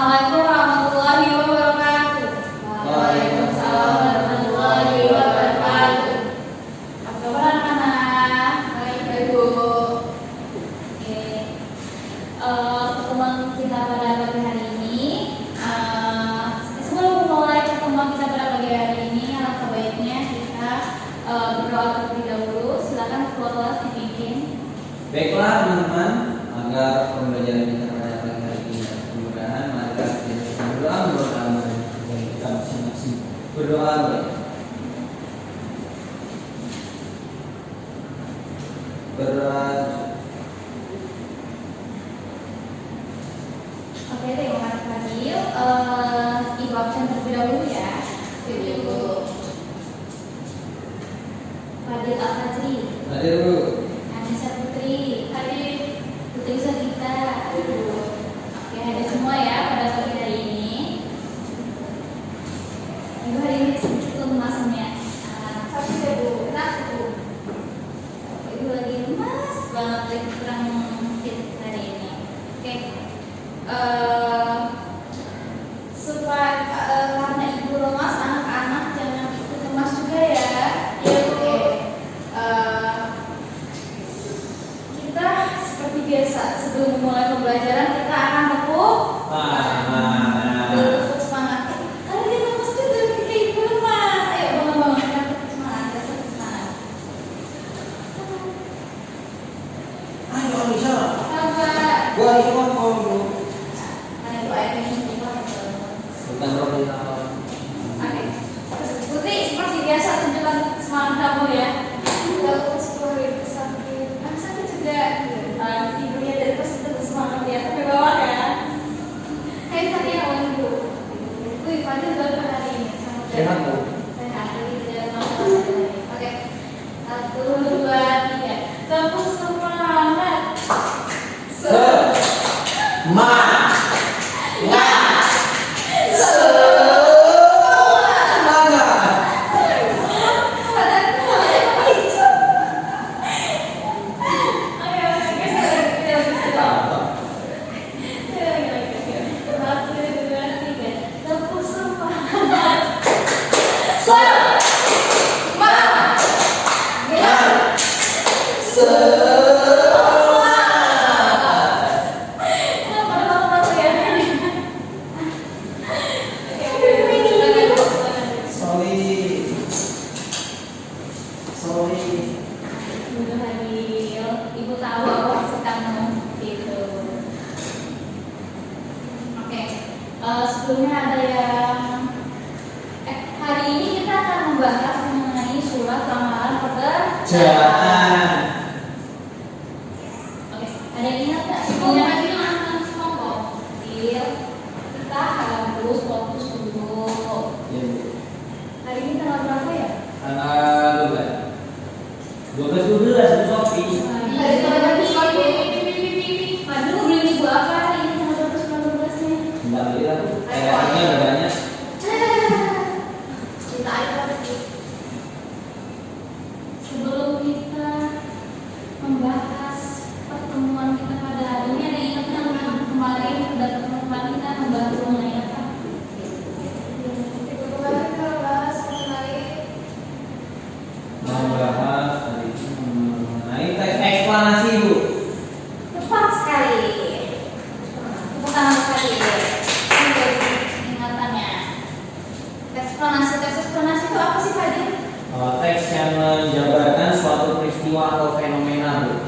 Assalamualaikum warahmatullahi wabarakatuh. Waalaikumsalam warahmatullahi wabarakatuh. Apa kabar anak-anak? Baik, Ibu. Oke. Pertemuan kita pada pagi hari ini. Sebelum memulai pertemuan kita pada pagi hari ini, alangkah baiknya kita berdoa terlebih dahulu. Silakan ketua kelas dipimpin. Baiklah teman-teman, agar pembelajaran kita pada pagi hari ini mudah-mudahan mari kita berdoa bagi kita masing-masing. Berdoa berdoa. Oke, terima kasih Fadil. Ibu absen terlebih dahulu ya. Ibu. Fadil Al-Fajri, Hadir Bu. Anissa Putri, Hadir. Putri Sogita. Ibu. Oke, hadir semua ya pada pagi hari ini. Ibu hari ini sedikit lemas ya. Tapi Ibu, kenapa Bu? Ibu lagi lemas banget, lagi kurang fit hari ini. Oke, supaya karena ibu lemas, anak-anak jangan ikut lemas juga ya. Iya Bu. Kita seperti biasa sebelum memulai pembelajaran kita akan tepuk semangat. Karena dia lemas juga ketika ibu lemas. Ayo bangun-bangun kita tepuk semangat, kita tepuk semangat. Ayo Alisa. Sabar. Gua Alisa ngomong Bu. Karena ibu ayah ini semua. Bukan Robi. Oke. Putri seperti biasa tunjukkan semangat kamu ya. Kalau sekolah Ibu sakit. Sakit juga. Ibunya dari pasti tetap semangat ya sampai bawah ya. Hai sakit ya Ibu. Wih, Fadil baru hari ini. Sehat Bu. Sehat, jadi tidak masalah. Oke. 1, 2, 3. Tepuk semangat. Ibu tahu apa maksud kamu gitu. Oke, sebelumnya ada yang hari ini kita akan membahas mengenai surat lamaran pekerjaan. Oke, ada yang ingat nggak? Sebelumnya lagi akan ngomong, kita harus fokus dulu. Hari ini tanggal berapa ya? Tanggal 12 Bu Sofi. Hari tanggal 12. Madu beli ibu apa hari ini tanggal 12 nya? Enggak beli lah. Kayaknya udah banyak. Kita ada lagi. Sebelum kita membahas pertemuan kita pada hari ini, ada ingat yang kemarin pada pertemuan kemarin kita membahas mengenai apa? Ibu kemarin kita bahas mengenai Membahas tadi mengenai teks eksplanasi Bu. Tepat sekali. Tepuk tangan sekali. Ini dari ingatannya. Teks eksplanasi itu apa sih Fadil? Teks yang menjabarkan suatu peristiwa atau fenomena Bu.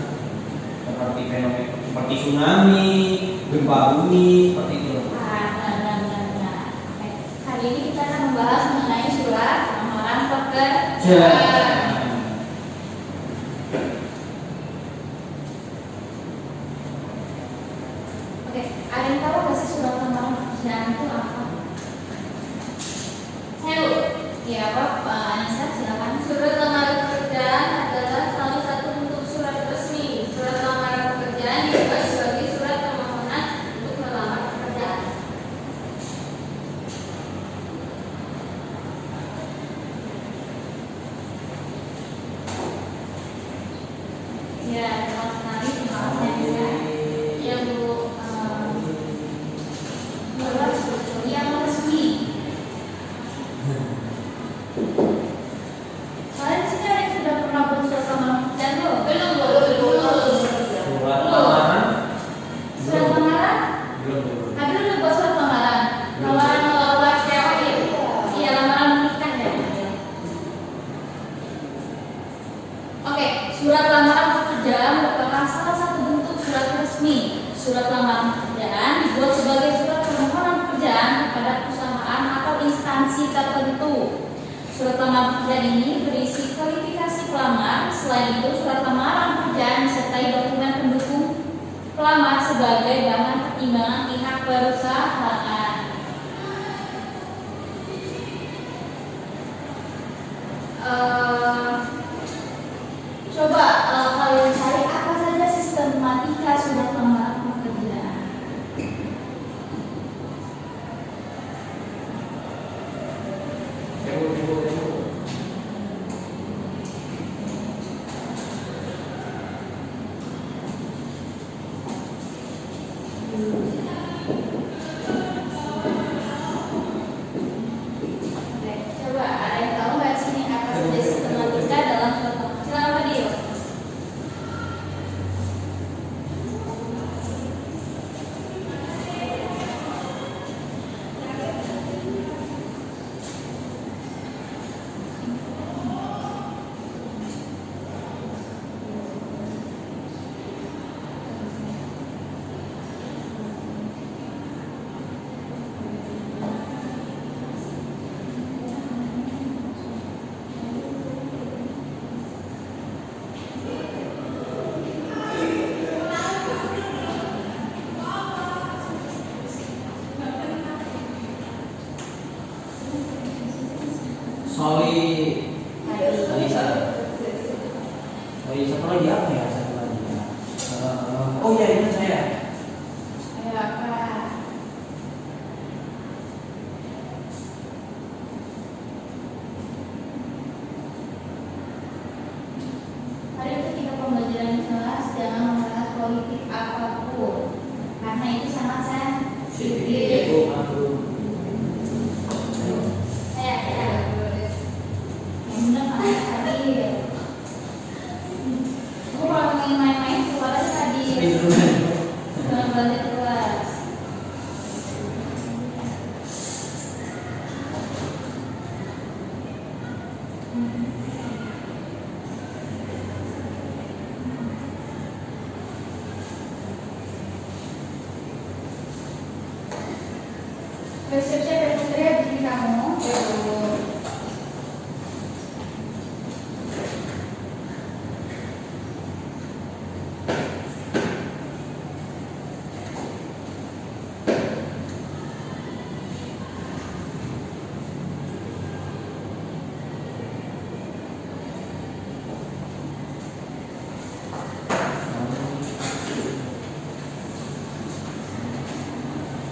Seperti tsunami, gempa bumi, seperti itu. Nah. Hari ini kita akan membahas mengenai surat lamaran pekerjaan. Oke, ada yang tahu nggak sih surat lamaran pekerjaan itu apa? Saya dulu. Ya, Pak Anissa, silakan. Surat lamaran pekerjaan adalah salah satu bentuk surat resmi. Surat lamaran pekerjaan dibuat sebagai surat permohonan untuk melamar pekerjaan. Ya, terima sekali. Terima kasih juga. Ya Bu, dan adil. Oke, surat lamaran pekerjaan merupakan salah satu bentuk surat resmi. Surat lamaran pekerjaan dibuat sebagai surat permohonan pekerjaan kepada perusahaan atau instansi tertentu. Surat lamaran pekerjaan ini berisi kualifikasi pelamar. Selain itu, surat lamaran pekerjaan disertai dokumen pendukung pelamar sebagai bahan pertimbangan pihak perusahaan. Coba kalian cari apa saja sistematika surat lamaran pekerjaan. Oke, coba ada yang tahu nggak sini apa saja sistematika dalam surat lamaran? Silakan Pak Dio. Soli Alisa. Satu lagi apa ya? Satu lagi. Oh iya, ini saya. Ayo apa? Hari itu kita pembelajaran di kelas jangan membahas politik apapun karena itu sangat sensitif. Saya yang benar kan tadi. Aku kalau ingin main-main keluar aja tadi. Jangan belajar kelas. Siap-siap ya Putri, habis ini kamu.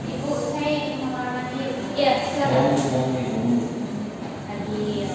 Ibu, saya ingin melamar diri. Iya, silakan. Adil.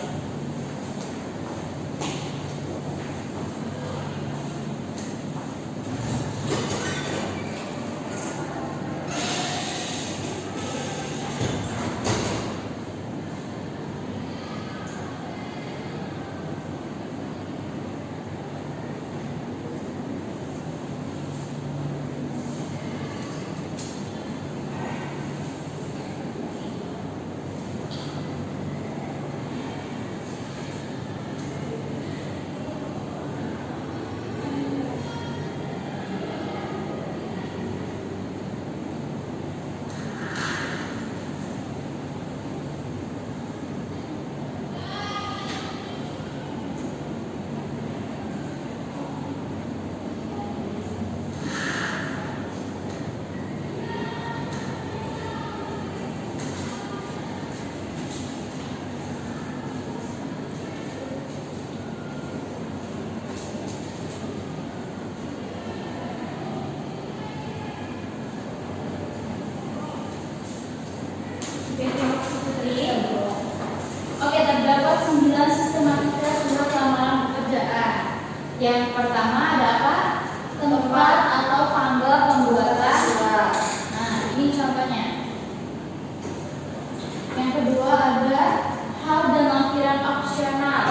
Oke, terdapat 9 sistematika surat lamaran pekerjaan. Yang pertama ada apa? Tempat atau tanggal pembuatan surat. Nah, ini contohnya. Yang kedua ada hal dan lampiran opsional.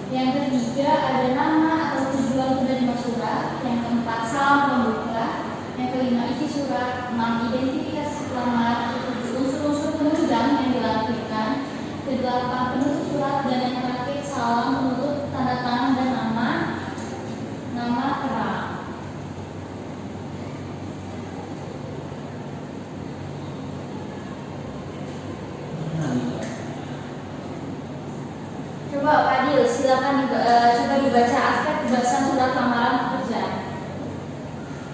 Yang ketiga ada nama atau tujuan penerima surat. Yang keempat salam pembuka. Yang kelima isi surat. 6 identifikasi pelamar. 7 unsur-unsur penunjang yang dilampirkan. Kedelapan, penutup surat, dan yang terakhir salam penutup, tanda tangan dan nama terang. Coba Pak Adil, silakan coba dibaca aspek kebahasan surat lamaran pekerjaan.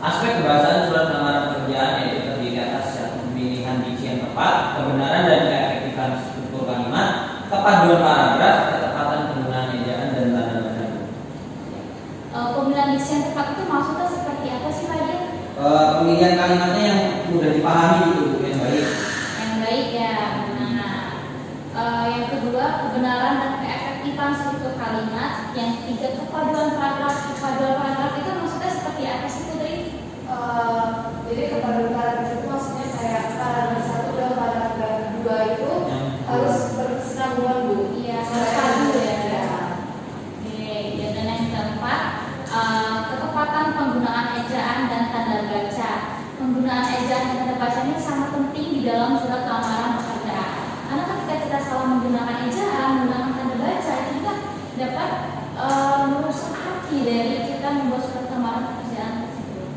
Aspek kebahasaan surat lamaran pekerjaan yaitu terdiri atas pemilihan diksi yang tepat, kebenaran dan keefektifan struktur kalimat, kepaduan paragraf, ketepatan penggunaan ejaan dan tanda baca. Pemilihan diksi yang tepat itu maksudnya seperti apa sih Pak Adil? Pemilihan kalimatnya yang mudah dipahami gitu, yang baik. Yang baik ya. Nah, yang kedua kebenaran dan keefektifan struktur kalimat. Yang ketiga kepaduan paragraf. Kepaduan paragraf itu maksudnya seperti apa sih Putri? Jadi kepaduan paragraf itu maksudnya kayak paragraf 1 dan paragraf 2 itu harus berkesinambungan Bu. Iya, harus padu ya. Oke, ya, dan yang keempat ketepatan penggunaan ejaan dan tanda baca. Penggunaan ejaan dan tanda baca ini sangat penting di dalam surat lamaran pekerjaan. Karena ketika kita salah menggunakan ejaan, menggunakan tanda baca, itu juga dapat merusak hati dari kita membuat surat lamaran pekerjaan tersebut.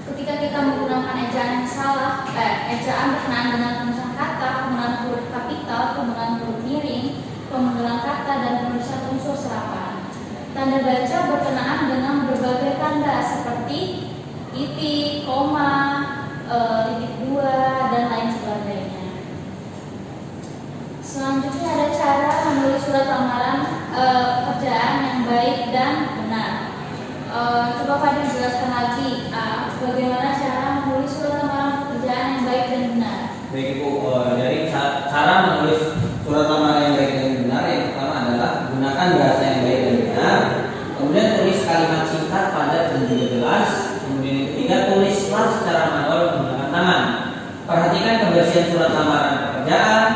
Ketika kita menggunakan ejaan yang salah, ejaan berkenaan dengan penulisan kata, penggunaan huruf kapital, penggunaan huruf miring, penggunaan kata, dan penulisan unsur serapan. Tanda baca berkenaan dengan berbagai tanda seperti titik, koma, titik dua, dan lain sebagainya. Selanjutnya ada cara menulis surat lamaran pekerjaan yang baik dan benar. Coba Fadil jelaskan lagi bagaimana cara menulis surat lamaran pekerjaan yang baik dan benar. Baik Ibu, dari cara menulis surat lamaran yang baik dan benar, yang pertama adalah gunakan bahasa yang baik dan benar. Kemudian tulis kalimat singkat, padat dan juga jelas. Kemudian yang ketiga, tulislah secara manual menggunakan tangan. Perhatikan kebersihan surat lamaran pekerjaan.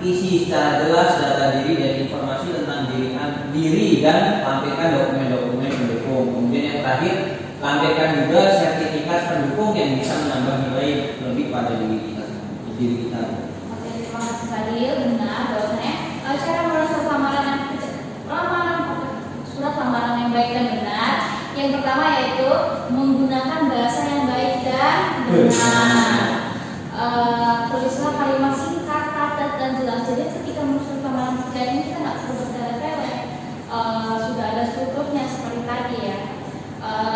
Isi secara jelas data diri dan informasi tentang diri dan tampilkan dokumen-dokumen pendukung. Kemudian yang terakhir, lampirkan juga sertifikat pendukung yang bisa menambah nilai lebih pada diri kita. Oke, terima kasih Fadil. Benar bahwasanya cara menulis surat lamaran yang baik dan benar. Yang pertama yaitu menggunakan bahasa yang baik dan benar. Tulislah kalimat singkat, padat dan jelas. Jadi ketika menulis lamaran pekerjaan ini kita nggak perlu bertele-tele. Sudah ada strukturnya seperti tadi ya.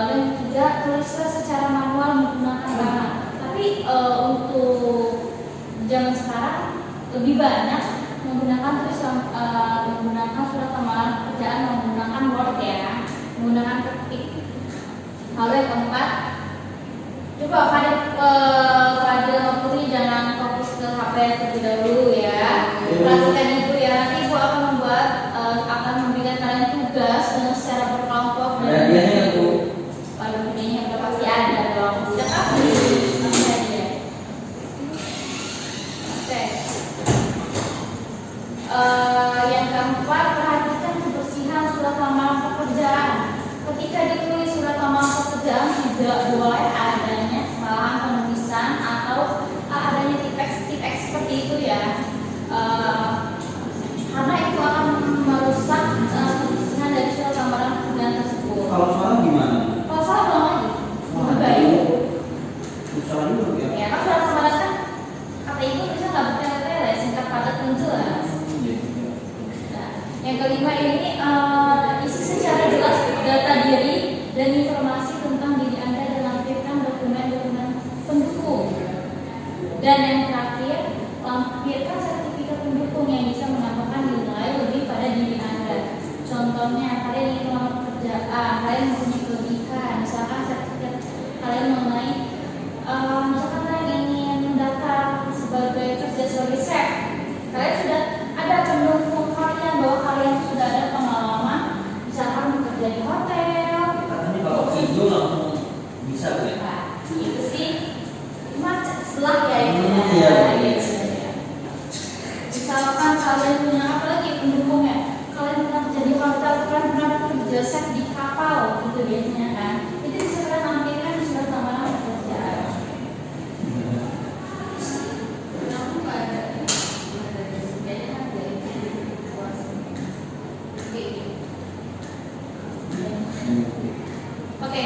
Dan juga tulislah secara manual menggunakan tangan. Tapi untuk zaman sekarang lebih banyak menggunakan surat lamaran pekerjaan menggunakan Word ya, menggunakan ketik. Lalu yang keempat, coba Fadil Putri jangan fokus ke HP terlebih dahulu ya. Perhatikan Ibu ya, nanti Ibu akan memberikan kalian tugas dengan secara berkelompok. Dan biasanya Ibu, pada videonya udah pasti ada dong. Sudah kapan? Oke. Yang keempat, perhatikan kebersihan surat lamaran pekerjaan. Ketika ditulis surat lamaran pekerjaan tidak boleh adanya kesalahan penulisan atau adanya tip-X seperti itu ya. Karena itu akan merusak kebersihan dari surat lamaran pekerjaan tersebut. kalau salah gimana? Kalau salah bohong aja. Lebih baik. Salah dulu ya. Ya kan surat lamaran kan kata Ibu bisa nggak bertele-tele, singkat padat dan jelas. Nah, yang kelima ini isi secara jelas data diri dan informasi tentang diri Anda dan lampirkan dokumen-dokumen pendukung. Dan yang terakhir, lampirkan sertifikat pendukung yang bisa menambahkan nilai lebih pada diri Anda. Contohnya, kalian ingin melamar pekerjaan, kalian mempunyai kelebihan, misalkan sertifikat kalian mengenai misalkan kalian ingin mendaftar sebagai kerja sebagai chef, kalian sudah ada pendukung kalian bahwa kalian sudah ada pengalaman misalkan bekerja di hotel. Katanya kalau video langsung bisa ya. Nah, itu sih macam setelah ya itu Iya. gitu. Misalkan kalian punya apa lagi pendukungnya, kalian pernah kerja di benar-benar kerja set di kapal gitu biasanya kan. Itu bisa kita tampilkan di surat lamaran pekerjaan. Kenapa nggak ada? Biasanya kan dari Oke.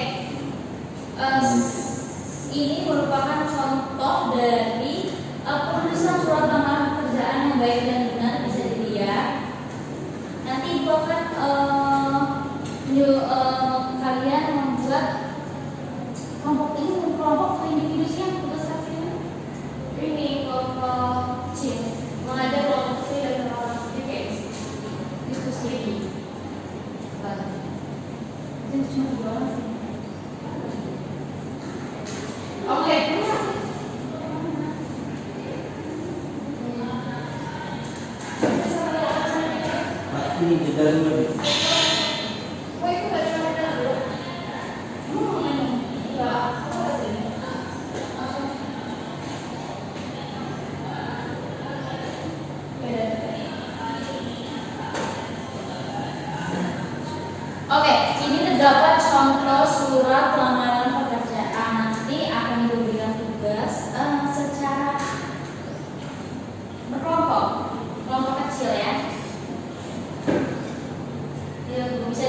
Ini merupakan contoh dari penulisan surat lamaran pekerjaan yang baik dan benar, bisa dilihat. Nanti Ibu akan kalian membuat kelompok ini, kelompok individu sih yang tugas akhirnya. Ini kelompok C, mengajar kelompok C dan kelompok D diskusi ini. Itu cuma 2 orang sih. Oke. Ini jeda dulu. Oke, ini terdapat contoh surat lamaran pekerjaan. Nanti akan diberikan tugas secara berkelompok, kelompok kecil ya. Ya, bisa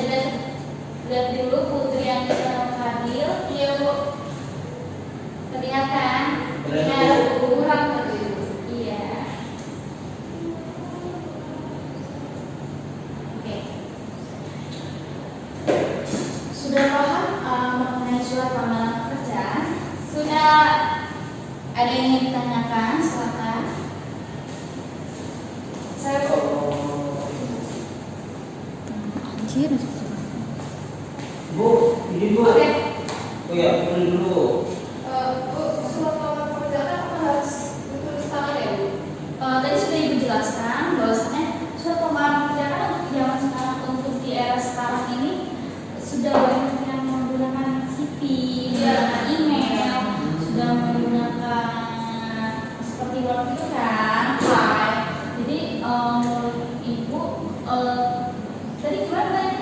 lihat dulu Putri yang bisa hadir. Iya Bu. Terlihat kan? Terlihat, Bu. Kurang begitu. Iya. Oke. Sudah paham mengenai surat lamaran pekerjaan? Sudah ada yang ingin ditanyakan? Silakan. Saya Bu. Bu, ini Bu. Oke. Oh ya, tulis dulu. Bu, surat lamaran pekerjaan apa harus ditulis tangan ya Bu? Tadi sudah Ibu jelaskan bahwasanya surat lamaran pekerjaan untuk zaman sekarang, untuk di era sekarang ini sudah banyak yang menggunakan CV, menggunakan email, sudah menggunakan seperti Word itu kan, file. Jadi menurut Ibu tadi gimana tadi?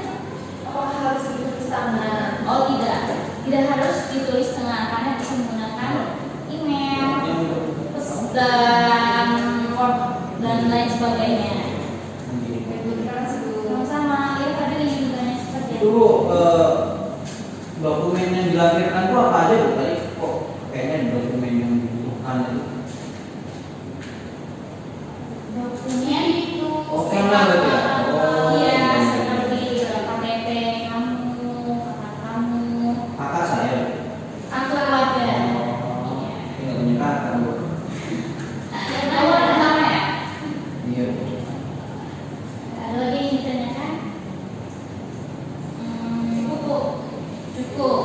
Apakah harus ditulis tangan? Oh tidak harus ditulis tangan karena bisa menggunakan email, dan Word dan lain sebagainya. Terima kasih Bu. Sama-sama, ya tadi ingin bertanya seperti Itu Bu, dokumen yang dilampirkan itu apa aja Bu? Tadi kok kayaknya dokumen yang dibutuhkan itu. dokumen itu. Oke lah berarti ya. Oh, Iya, iya. seperti KTP kamu, kakak kamu, Kakak saya. atau ada. Oh, ini nggak punya kakak Bu. Awal pertama ya. Iya Bu. Ada lagi yang ditanyakan? Cukup. Cukup.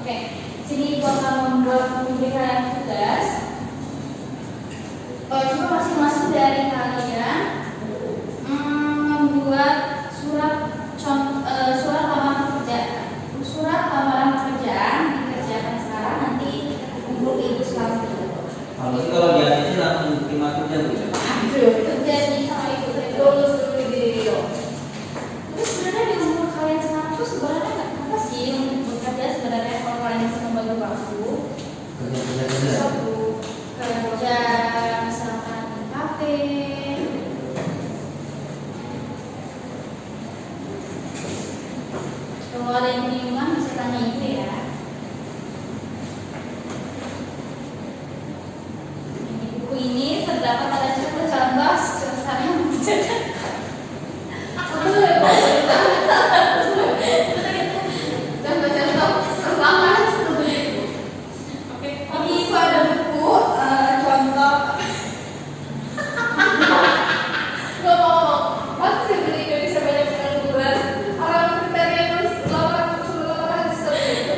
Oke. Sini Ibu akan memberikan tugas. Coba masing-masing dari kalian membuat surat lamaran pekerjaan dikerjakan sekarang, nanti kumpul Ibu sekarang. Kalau di ACC langsung terima kerja Bu. Aduh, itu janji sama Ibu saya lulus dulu di video. Terus sebenarnya di umur kalian sekarang tuh sebenarnya apa sih untuk bekerja sebenarnya kalau kalian bisa membantu waktu? Kerja. Kerja misalkan di kafe. Kalau ada yang kebingungan bisa tanya Ibu ya. Di buku ini terdapat ada cerita canvas ceritanya mengerjakan. Contoh-contoh pertama seperti itu. Oke. Ini Ibu ada buku contoh. Ngomong-ngomong, waktu saya beli Indonesia banyak pengangguran, orang kriteria nulis lamaran seperti itu.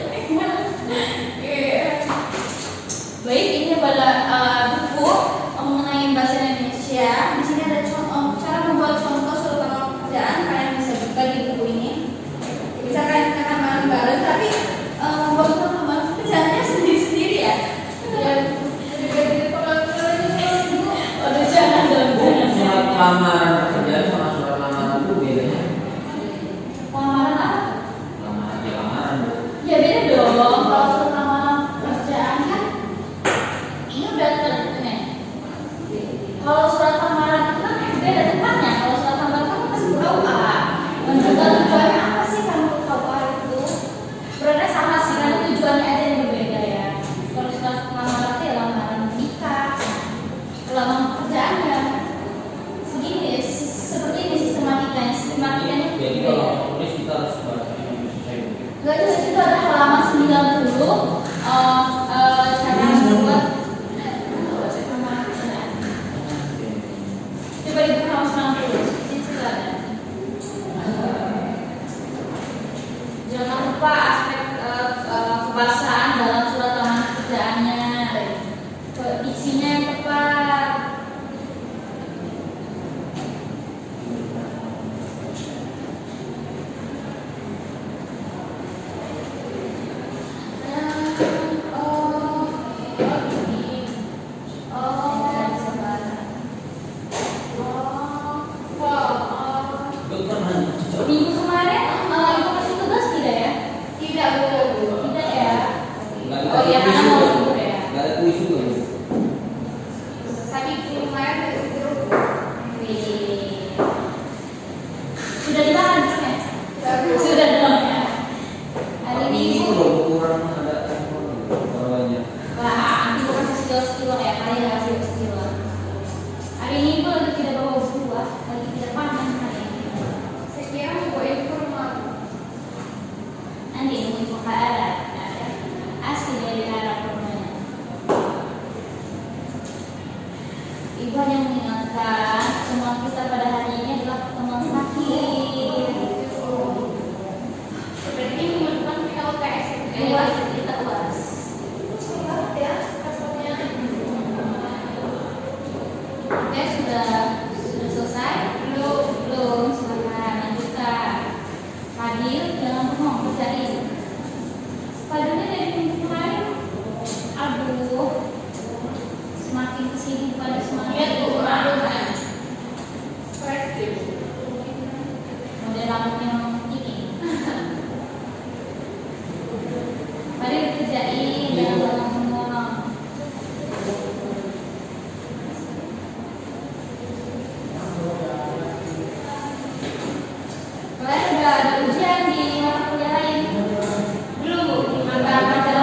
Jadi kalau tulis kita harus baca selesai dulu. Enggak, itu ada halaman 90 cara membuat coba dibuka halaman 90 di situ ada. Jangan lupa aspek kebahasaan dalam surat lamaran pekerjaannya, isinya yang tepat. Minggu kemarin ibu kasih tugas tidak ya? Tidak, Bu. Tidak ya? Nggak Oh iya, dikasih karena kuis mau juga. libur ya. Nggak ada kuis juga. Tadi kemarin dari grup. Wih. Sudah ditahan ya? Tidak, Bu. Sudah dong ya. Hari Tapi ini itu ibu, loh kurang ada banyak. wah nanti ibu kasih skill ya, kalian nggak kasih skill. Hari ini ibu lagi tidak bawa buah, lagi tidak panen hari ini. Saya kira mau bawa ibu ke rumah. Nanti ibu ke Arab, asli dari Arab rumahnya. Ibu hanya mengingatkan semua kita pada hari ini adalah teman sakit. Berarti minggu depan kita UTS. UAS kita UAS. Cepet banget ya rasanya. Oke, sudah selesai? Belum. Silakan lanjutkan. Fadil, jangan bohong, kerjain. Fadilnya dari minggu kemarin, aduh, semakin kesini pada semakin Lihat, Bu, aduh, kan. Keren, Bu. model rambutnya ini. Fadil kerjain, jangan bengong-bengong. Kemarin udah ada ujian di mata kuliah lain. Belum, Bu. Mata-mata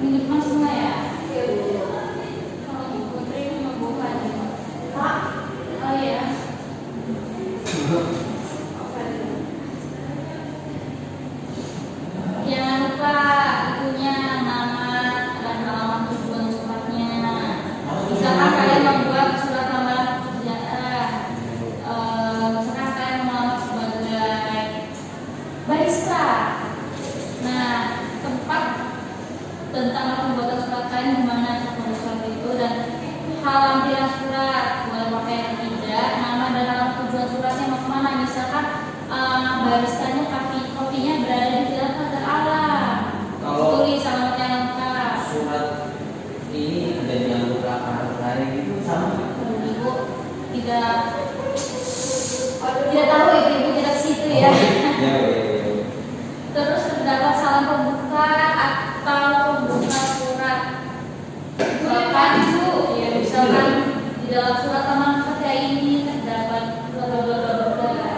minggu depan semua ya. Iya, Bu. Kalau Ibu Putri membuka nih. Pak, Oh iya. apa ini? Jangan lupa itunya nama dan alamat tujuan suratnya. Misalkan kalian membuat surat lamaran pekerjaan, misalkan kalian melamar sebagai barista. Nah, tempat tentang pembuatan surat kalian di mana pembuatan surat itu dan halaman surat boleh pakai yang tidak, nama dan alamat tujuan suratnya mau kemana. Misalkan baristanya kopinya berada di Jalan Pagar Alam. Kalau- Tulis alamatnya lengkap. Surat ini ada di anggota hari itu sama. Aduh, Ibu tidak tahu itu, Ibu tidak situ ya. Ya. Terus terdapat salam pembuka atau pembuka surat. Misalkan Ibu, ya misalkan di dalam surat lamaran kerja ini terdapat bla bla bla bla bla.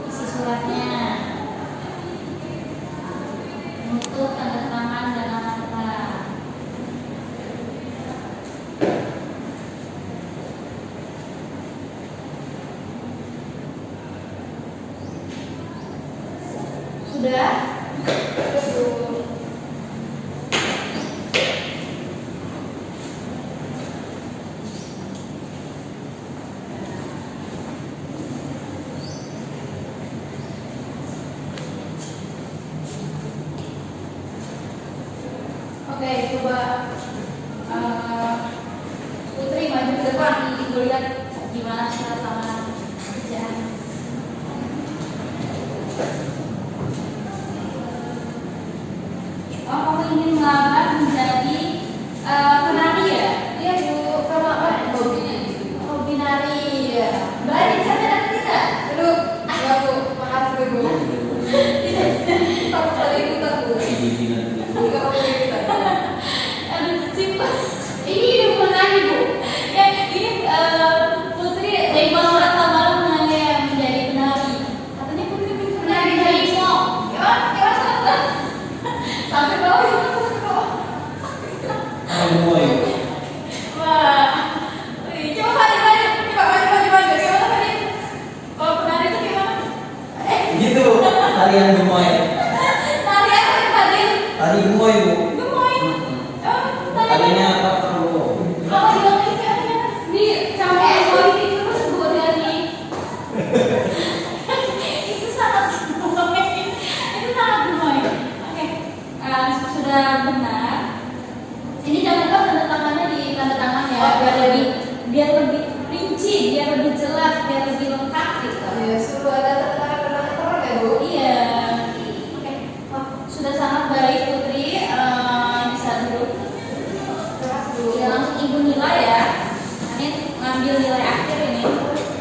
Isi suratnya. Untuk tanda tangan dan nama lengkap. Sudah? Betul. Oke, coba Putri maju ke depan, Ibu lihat gimana surat lamaran kerjaan. Oh, kamu ingin melamar menjadi penari ya? Iya, Bu. Kamu apa hobinya? Hobi nari. Iya. Mbak, di sana ada tidak? Aduh, ya, Bu. Makasih, Bu. Kamu tadi ikutan, Bu. Enggak mau ikutan. Aduh, simpel. Ini udah bukan nari, Bu. Ya, ini Gitu, tarian gemoy. Tari apa yang tadi? Tari gemoy, Bu. Gemoy. Oh, tari. Tarinya apa, Bu? Kalau di Indonesia di sampai gemoy terus Bu dari. Itu sangat gemoy. Itu sangat gemoy. Oke, sudah benar. Ini jangan lupa tanda tangannya di tanda tangan ya, biar lebih rinci, biar lebih jelas, biar lebih lengkap gitu. Ya, suruh ada tanda-tanda ya, Bu. Iya. Oke. Wah, sudah sangat baik Putri. Bisa dulu. Ya, langsung Ibu nilai ya. Nanti ngambil nilai akhir ini.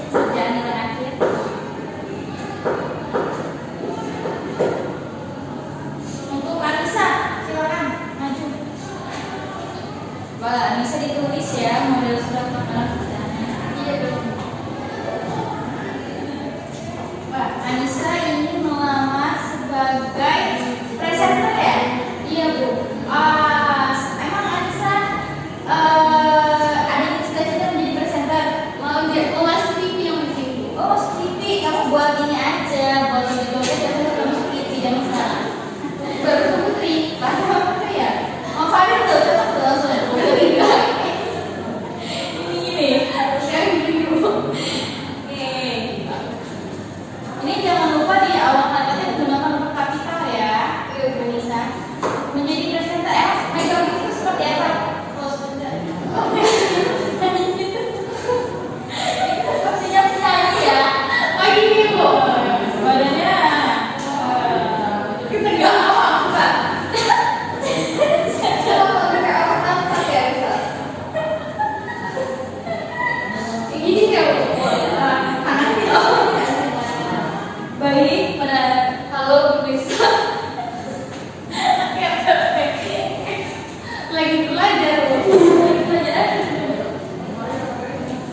Kerjaan nilai akhir. Untuk Anissa, silakan maju. Wah, bisa ditulis ya model surat lamaran kerjaannya. Iya dong. Wah, Anissa ini melamar sebagai presenter ya? Iya Bu. Emang Anissa ada cita-cita menjadi presenter? Mau masuk TV yang penting Bu. Oh masuk TV, kamu buat ini aja, buat joget-joget jangan lupa masuk TV jangan salah. Baru ke Putri, pasti sama Putri ya? Mau Fadil tuh, coba tuh langsung ya. Ini harusnya gini Bu. Oke. Ini jangan lupa di awal kalimatnya menggunakan huruf kapital ya, Bu Nisa. Menjadi presenter, megang itu seperti apa? Kalau sudah, itu pastinya penyanyi ya. Oh ini Bu, badannya kita nggak apa-apa. Kalau ada awak angkat ya, bisa. Ini ya Bu, baik pada kalau bisa. Lagi belajar Bu, lagi belajar.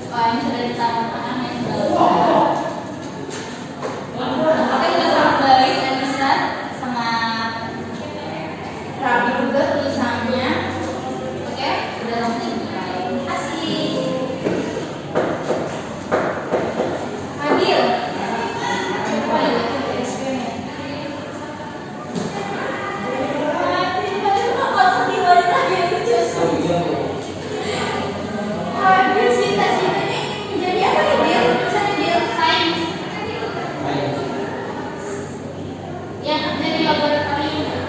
Wah ini sudah ditambah tangannya sudah. Oke sudah sangat baik Anissa, sangat rapi juga tulisannya. Oke, udah langsung dimulai. Terima kasih. Adil. Coba lihat SP-nya. Adil cita-citanya ingin menjadi apa ya Dil? Misalnya Dil, sains. Yang jadi laboratorium.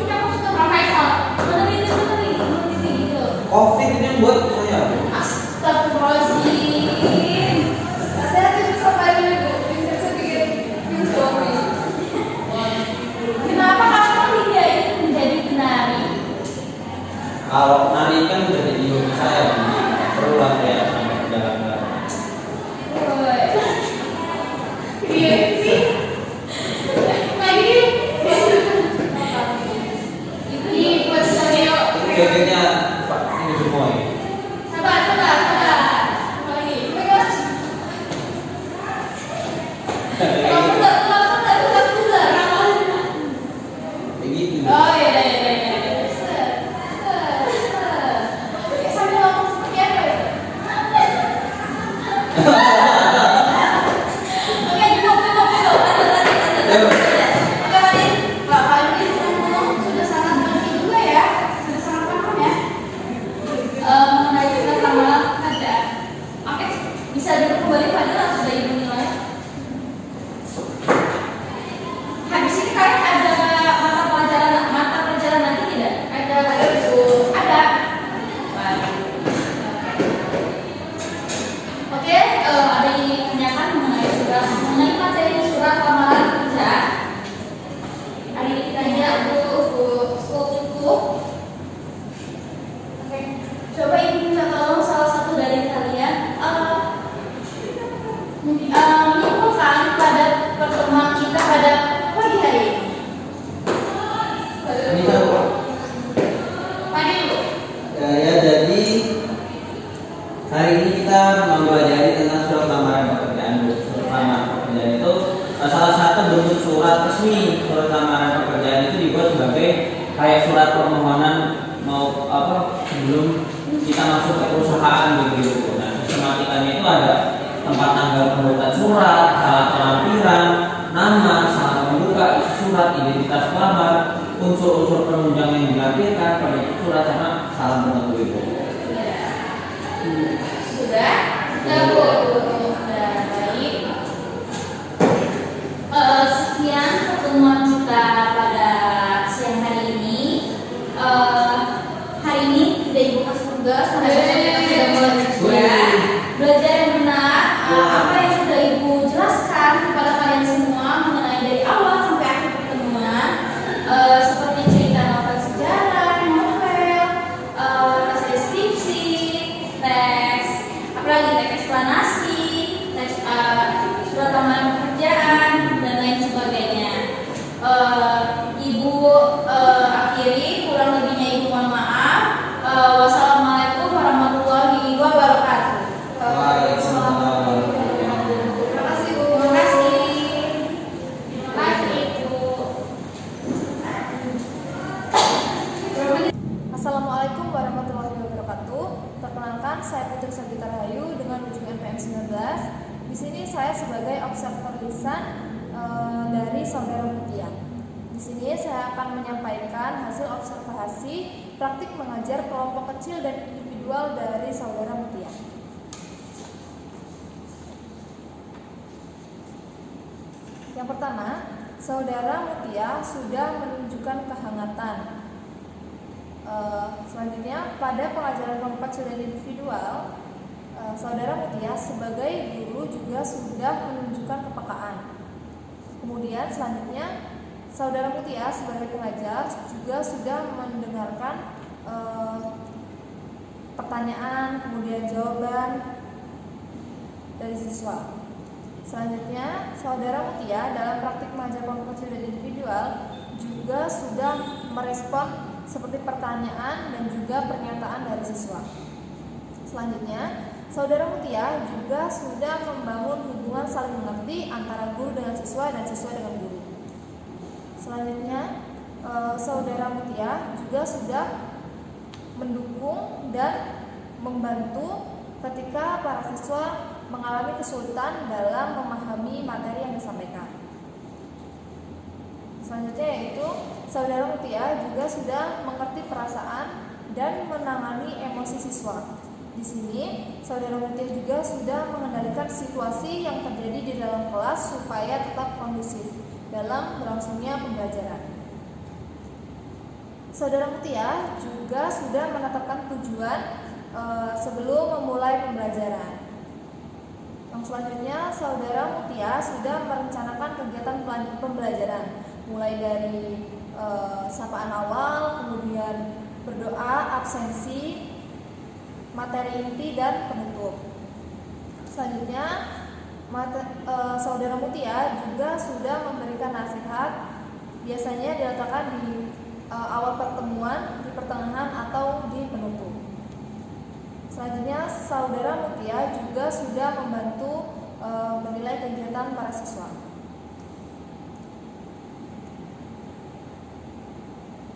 Kamu suka profesor. Meneliti gitu. Covid ini yang buat saya. Astagfirullahaladzim. Hati-hati bisa balik Bu. Bisa bikin film. Kenapa kamu tidak ingin menjadi penari? Kalau nari kan udah jadi hobi saya, perlu lah ya sampai ke dalam-dalam. Woi. Iya sih. Lagi. Itu di buat studio. Jogetnya Pak ini gemoy. Sabar. Apa lagi? Begitu. Oh iya. Sambil ngomong seperti apa ya? Oke, cukup. Ayo. Oke, Fadil. Pak Fadil sudah sangat mengerti juga ya. Sudah sangat paham ya. Mengenai surat lamaran kerjaan. Oke, bisa dulu kembali Fadil atau sudah Ibu nilai? Habis ini kalian ada mata pelajaran nanti tidak? Ada Bu. Ada. Oke, ada yang ditanyakan mengenai materi surat lamaran kerja. Hari ini kita lihat Bu cukup. Oke, coba Ibu minta tolong salah satu dari kalian menyimpulkan pada pertemuan kita pada pagi hari ini. Ini satu. Pagi Bu. Ya jadi hari ini kita mempelajari tentang surat lamaran pekerjaan. Surat lamaran pekerjaan itu salah satu bentuk surat resmi. Surat lamaran pekerjaan itu dibuat sebagai kayak surat permohonan mau apa sebelum kita masuk ke perusahaan begitu. Nah sistematikanya itu ada tempat tanggal pembuatan surat, syarat pelampiran, nama dilampirkan pada itu surat sama salam penentu itu. Sudah? Sudah, Bu. Sudah, baik. Sekian pertemuan kita pada siang hari ini. Hari ini tidak Ibu kasih tugas karena kita sudah mulai belajar yang benar. Apa yang sudah Ibu jelaskan kepada kalian semua mengenai dari awal sampai akhir pertemuan, seperti cerita novel sejarah, novel, tes deskripsi, tes apalagi tes eksplanasi, tes surat lamaran pekerjaan dan lain sebagainya. Ibu akhiri, kurang lebihnya Ibu mohon maaf. Wassalamualaikum warahmatullahi wabarakatuh. Waalaikumsalam. Terima kasih, Bu. Terima kasih. Terima kasih Ibu. Assalamualaikum warahmatullahi wabarakatuh. Perkenalkan, saya Putri Sagita Rahayu dengan ujung NPM 19. Di sini saya sebagai observer lisan dari Saudara Mutia. Di sini saya akan menyampaikan hasil observasi praktik mengajar kelompok kecil dan individual dari Saudara Mutia. Yang pertama, Saudara Mutia sudah menunjukkan kehangatan. Selanjutnya, pada pengajaran kelompok kecil dan individual, Saudara Mutia sebagai guru juga sudah menunjukkan kepekaan. Kemudian selanjutnya, Saudara Mutia sebagai pengajar juga sudah mendengarkan pertanyaan, kemudian jawaban dari siswa. Selanjutnya, Saudara Mutia dalam praktik mengajar kelompok kecil dan individual juga sudah merespon seperti pertanyaan dan juga pernyataan dari siswa. Selanjutnya, Saudara Mutia juga sudah membangun hubungan saling mengerti antara guru dengan siswa dan siswa dengan guru. Selanjutnya, Saudara Mutia juga sudah mendukung dan membantu ketika para siswa mengalami kesulitan dalam memahami materi yang disampaikan. Selanjutnya yaitu Saudara Mutia juga sudah mengerti perasaan dan menangani emosi siswa. Di sini, Saudara Mutia juga sudah mengendalikan situasi yang terjadi di dalam kelas supaya tetap kondusif dalam berlangsungnya pembelajaran. Saudara Mutia juga sudah menetapkan tujuan sebelum memulai pembelajaran. Yang selanjutnya, Saudara Mutia sudah merencanakan kegiatan pembelajaran, mulai dari sapaan awal, kemudian berdoa, absensi, materi inti, dan penutup. Selanjutnya, Saudara Mutia juga sudah memberikan nasihat, biasanya diletakkan di awal pertemuan, di pertengahan, atau di penutup. Selanjutnya, Saudara Mutia juga sudah membantu menilai kegiatan para siswa.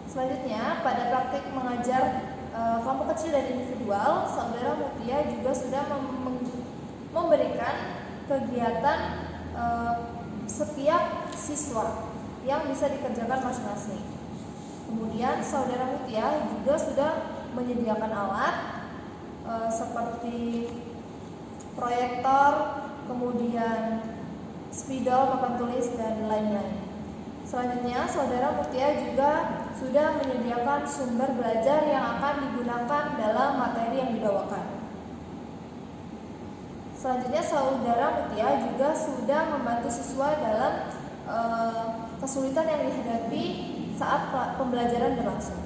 Selanjutnya, pada praktik mengajar kelompok kecil dan individual, Saudara Mutia juga sudah memberikan kegiatan setiap siswa yang bisa dikerjakan masing-masing. Kemudian Saudara Mutia juga sudah menyediakan alat seperti proyektor, kemudian spidol, papan tulis, dan lain-lain. Selanjutnya, Saudara Mutia juga sudah menyediakan sumber belajar yang akan digunakan dalam materi yang dibawakan. Selanjutnya, Saudara Mutia juga sudah membantu siswa dalam kesulitan yang dihadapi saat pembelajaran berlangsung.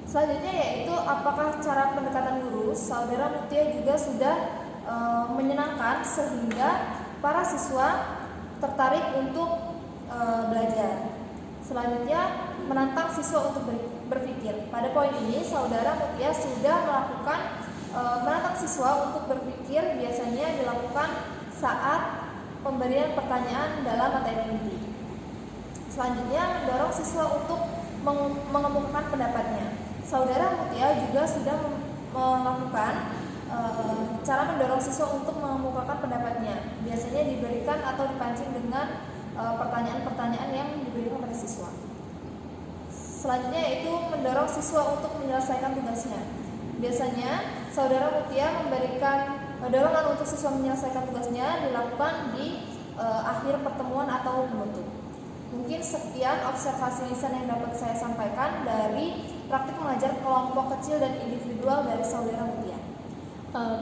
Selanjutnya yaitu apakah cara pendekatan guru, Saudara Mutia juga sudah menyenangkan sehingga para siswa tertarik untuk belajar. Selanjutnya, menantang siswa untuk berpikir. Pada poin ini, Saudara Mutia sudah melakukan menantang siswa untuk berpikir, biasanya dilakukan saat pemberian pertanyaan dalam materi inti. Selanjutnya, mendorong siswa untuk mengemukakan pendapatnya. Saudara Mutia juga sudah melakukan cara mendorong siswa untuk mengemukakan pendapatnya. Biasanya diberikan atau dipancing dengan pertanyaan-pertanyaan yang diberikan pada siswa. Selanjutnya yaitu mendorong siswa untuk menyelesaikan tugasnya. Biasanya Saudara Mutia memberikan dorongan untuk siswa menyelesaikan tugasnya dilakukan di akhir pertemuan atau penutup. Mungkin sekian observasi lisan yang dapat saya sampaikan dari praktik mengajar kelompok kecil dan individual dari Saudara Mutia.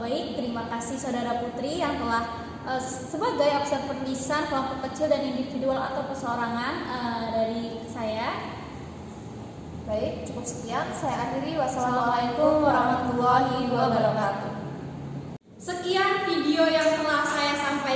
Baik, terima kasih Saudara Putri yang telah sebagai observer lisan kelompok kecil dan individual atau perseorangan dari saya. Baik, cukup sekian. Saya akhiri. Wassalamualaikum warahmatullahi wabarakatuh. Sekian video yang telah saya sampaikan.